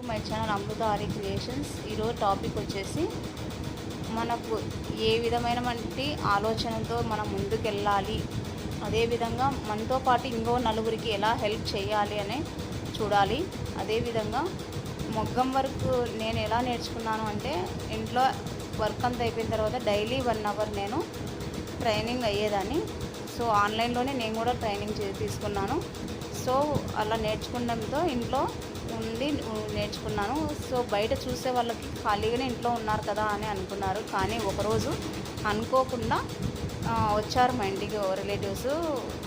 My channel Amrutha aari creations. ఈరోజు topic వచ్చేసి మనకు ఏ విధమైన వంటి ఆలోచనతో మనం ముందుకెళ్ళాలి, అదేవిధంగా మనతో పాటు ఇంకో నలుగురికి ఎలా హెల్ప్ చేయాలి అని చూడాలి. అదేవిధంగా మగ్గం వర్క్ నేను ఎలా నేర్చుకున్నాను అంటే, ఇంట్లో వర్క్ అంతా అయిపోయిన తర్వాత డైలీ 1 అవర్ నేను ట్రైనింగ్ అయ్యేదాన్ని. సో ఆన్లైన్లోనే నేను కూడా ట్రైనింగ్ తీసుకున్నాను. సో అలా నేర్చుకోవడంతో ఇంట్లో ఉండి నేర్చుకున్నాను. సో బయట చూసే వాళ్ళకి ఖాళీగానే ఇంట్లో ఉన్నారు కదా అని అనుకున్నారు. కానీ ఒకరోజు అనుకోకుండా వచ్చారు మా ఇంటికి రిలేటివ్స్.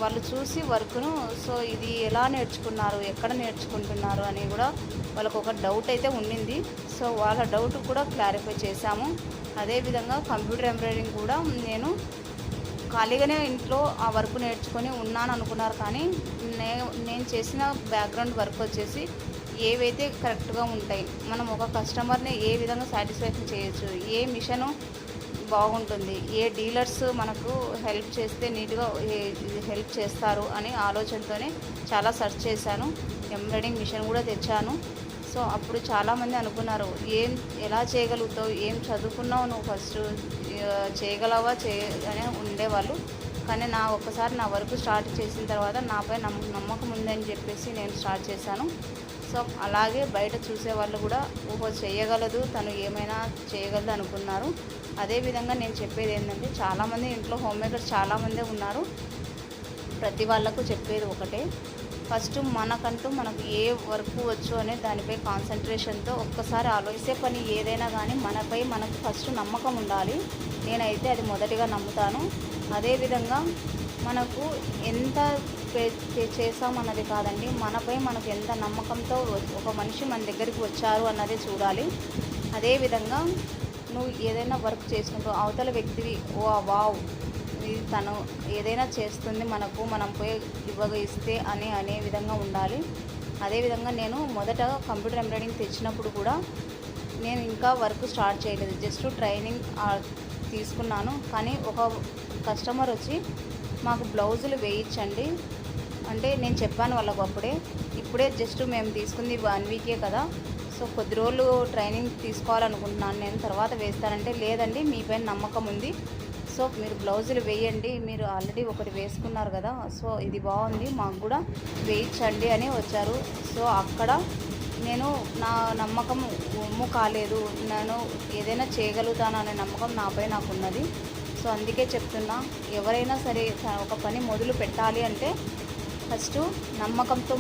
వాళ్ళు చూసి వర్క్ను సో ఇది ఎలా నేర్చుకున్నారు, ఎక్కడ నేర్చుకుంటున్నారు అని కూడా వాళ్ళకు ఒక డౌట్ అయితే ఉండింది. సో వాళ్ళ డౌట్ కూడా క్లారిఫై చేశాము. అదేవిధంగా కంప్యూటర్ ఎంబ్రాయిడరింగ్ కూడా నేను ఖాళీగానే ఇంట్లో ఆ వర్క్ నేర్చుకొని ఉన్నాను అనుకున్నారు. కానీ నేను చేసిన బ్యాక్గ్రౌండ్ వర్క్ వచ్చేసి ఏవైతే కరెక్ట్గా ఉంటాయి, మనం ఒక కస్టమర్ని ఏ విధంగా సాటిస్ఫాక్షన్ చేయొచ్చు, ఏ మిషను బాగుంటుంది, ఏ డీలర్స్ మనకు హెల్ప్ చేస్తే నీట్గా హెల్ప్ చేస్తారు అని ఆలోచనతోనే చాలా సెర్చ్ చేశాను. ఎంబ్రాయిడింగ్ మిషన్ కూడా తెచ్చాను. సో అప్పుడు చాలామంది అనుకున్నారు, ఎలా చేయగలుగుతావు, ఏం చదువుకున్నావు నువ్వు, ఫస్ట్ చేయగలవా అని ఉండేవాళ్ళు. కానీ ఒక్కసారి నా వర్క్ స్టార్ట్ చేసిన తర్వాత నాపై నమ్మకం ఉందని చెప్పేసి నేను స్టార్ట్ చేశాను. సో అలాగే బయట చూసే వాళ్ళు కూడా చేయగలదు, తను ఏమైనా చేయగలదు అనుకున్నారు. అదేవిధంగా నేను చెప్పేది ఏంటంటే, చాలామంది ఇంట్లో హోమ్ మేకర్స్ చాలామంది ఉన్నారు. ప్రతి వాళ్ళకు చెప్పేది ఒకటే, ఫస్ట్ మనకంటూ మనకు ఏ వర్క్ వచ్చు అనే దానిపై కాన్సన్ట్రేషన్తో ఒక్కసారి ఆలోచిస్తే పని ఏదైనా కానీ మనపై మనకు ఫస్ట్ నమ్మకం ఉండాలి. నేనైతే అది మొదటిగా నమ్ముతాను. అదేవిధంగా మనకు ఎంత చేసామన్నది కాదండి, మనపై మనకు ఎంత నమ్మకంతో ఒక మనిషి మన దగ్గరికి వచ్చారు అన్నదే చూడాలి. అదేవిధంగా నువ్వు ఏదైనా వర్క్ చేసుకుంటూ అవతల వ్యక్తివి వావ్ తను ఏదైనా చేస్తుంది మనకు, మనం పోయి ఇస్తే అనే విధంగా ఉండాలి. అదేవిధంగా నేను మొదట కంప్యూటర్ ఎంబ్రాయిడింగ్ తెచ్చినప్పుడు కూడా నేను ఇంకా వర్క్ స్టార్ట్ చేయలేదు, జస్ట్ ట్రైనింగ్ తీసుకున్నాను. కానీ ఒక కస్టమర్ వచ్చి మాకు బ్లౌజులు వేయించండి అంటే నేను చెప్పాను వాళ్ళకు ఇప్పుడే జస్ట్ మేము తీసుకుంది 1 వీకే కదా, సో కొద్ది రోజులు ట్రైనింగ్ తీసుకోవాలనుకుంటున్నాను, నేను తర్వాత వేస్తానంటే, లేదండి మీపైన నమ్మకం ఉంది, సో మీరు బ్లౌజులు వేయండి, మీరు ఆల్రెడీ ఒకటి వేసుకున్నారు కదా, సో ఇది బాగుంది మాకు కూడా వేయించండి అని వచ్చారు. సో అక్కడ నేను నా నమ్మకం ఉమ్ము కాలేదు, నేను ఏదైనా చేయగలుగుతాను అనే నమ్మకం నాపై నాకున్నది. సో అందుకే చెప్తున్నా, ఎవరైనా సరే ఒక పని మొదలు పెట్టాలి అంటే ఫస్ట్ నమ్మకంతో